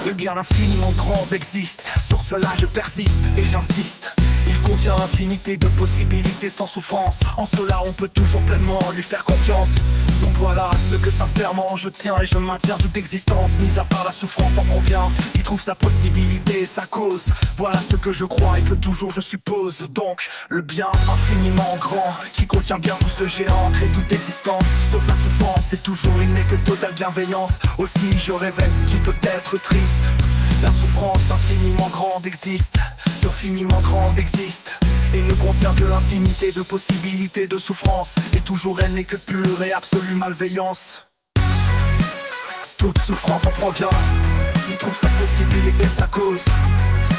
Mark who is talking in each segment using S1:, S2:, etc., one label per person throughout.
S1: Le bien infiniment grand existe. Sur cela je persiste et j'insiste. Il contient infinité de possibilités sans souffrance. En cela on peut toujours pleinement lui faire confiance. Donc voilà ce que sincèrement je tiens et je maintiens toute existence. Mis à part la souffrance en provient. Il trouve sa possibilité et sa cause. Voilà ce que je crois et que toujours je suppose. Donc le bien infiniment grand qui contient bien tout ce géant crée toute existence. Sauf la souffrance, c'est toujours il n'est que totale bienveillance. Aussi je révèle ce qui peut être triste. La souffrance infiniment grande existe. Ce finiment grande existe. Et ne contient que l'infinité de possibilités de souffrance. Et toujours elle n'est que pure et absolue malveillance. Toute souffrance en provient. Il trouve sa possibilité et sa cause.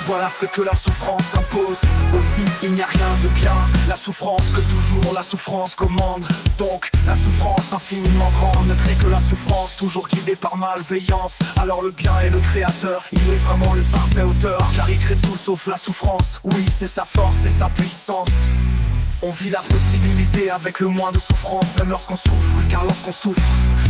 S1: Voilà ce que la souffrance impose. Aussi il n'y a rien de bien. La souffrance que toujours la souffrance commande. Donc la souffrance infiniment grande ne crée que la souffrance, toujours guidée par malveillance. Alors le bien est le créateur, il est vraiment le parfait auteur. Car il crée tout sauf la souffrance. Oui, c'est sa force et sa puissance. On vit la possibilité avec le moins de souffrance, même lorsqu'on souffre, car lorsqu'on souffre,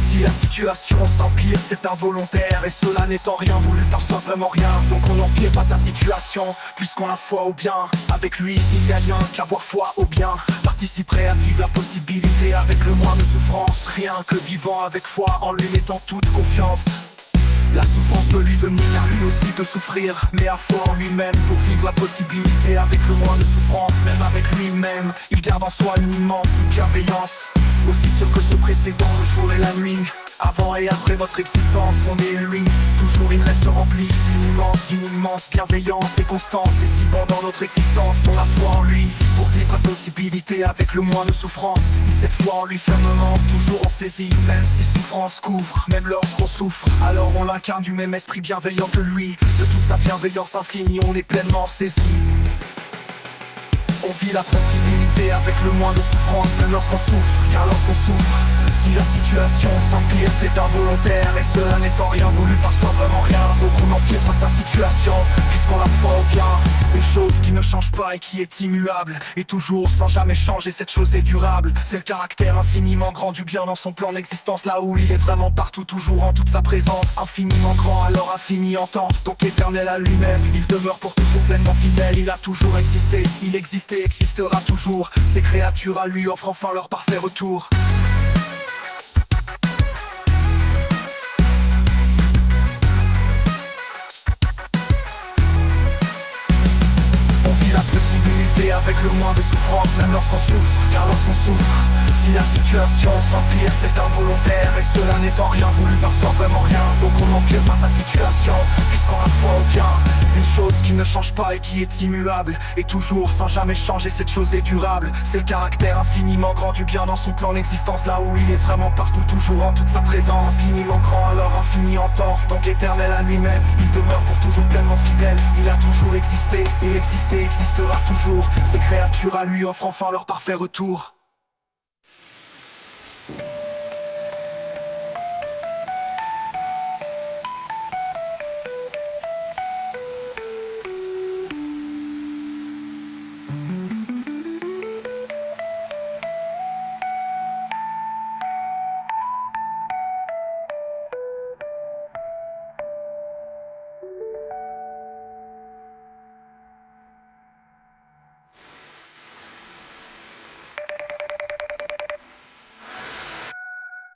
S1: si la situation s'empire, c'est involontaire. Et cela n'étant rien voulu par soi, vraiment rien. Donc on n'empire pas sa situation, puisqu'on a foi au bien. Avec lui, il n'y a rien qu'avoir foi au bien. Participerait à vivre la possibilité avec le moins de souffrance. Rien que vivant avec foi, en lui mettant toute confiance. La souffrance peut lui venir, lui aussi peut souffrir. Mais à foi en lui-même pour vivre la possibilité avec le moins de souffrance. Même avec lui-même, il garde en soi une immense bienveillance. Aussi sûr que ce précédent, le jour et la nuit. Avant et après votre existence, on est lui. Toujours il reste rempli d'une immense bienveillance et constance. Et si pendant notre existence, on a foi en lui pour vivre la possibilité avec le moins de souffrance. Cette foi en lui fermement, toujours on saisit. Même si souffrance couvre, même lorsqu'on souffre, alors on l'incarne du même esprit bienveillant que lui. De toute sa bienveillance infinie, on est pleinement saisi. On vit la possibilité avec le moins de souffrance, même lorsqu'on souffre, car lorsqu'on souffre, si la situation s'empire, c'est involontaire. Et cela n'étant rien voulu par soi, vraiment rien. Donc on n'empire pas sa situation, puisqu'on la foi au bien. Une chose qui ne change pas et qui est immuable. Et toujours sans jamais changer, cette chose est durable. C'est le caractère infiniment grand du bien dans son plan d'existence. Là où il est vraiment partout, toujours en toute sa présence. Infiniment grand, alors infini en temps. Donc éternel à lui-même, il demeure pour toujours pleinement fidèle. Il a toujours existé, il existait, existera toujours. Ces créatures à lui offrent enfin leur parfait retour. La possibilité avec le moins de souffrance, même lorsqu'on souffre, car lorsqu'on souffre, si la situation s'empire, c'est involontaire. Et cela n'étant rien voulu par soi, vraiment rien. Donc on n'empire pas sa situation, puisqu'on a foi au bien. Une chose qui ne change pas et qui est immuable. Et toujours sans jamais changer, cette chose est durable. C'est le caractère infiniment grand du bien dans son plan d'existence. Là où il est vraiment partout, toujours en toute sa présence. Infiniment grand, alors infini en temps. Donc éternel à lui-même, il demeure pour toujours pleinement fidèle. Il a toujours existé et existé, existera toujours. Ces créatures à lui offrent enfin leur parfait retour.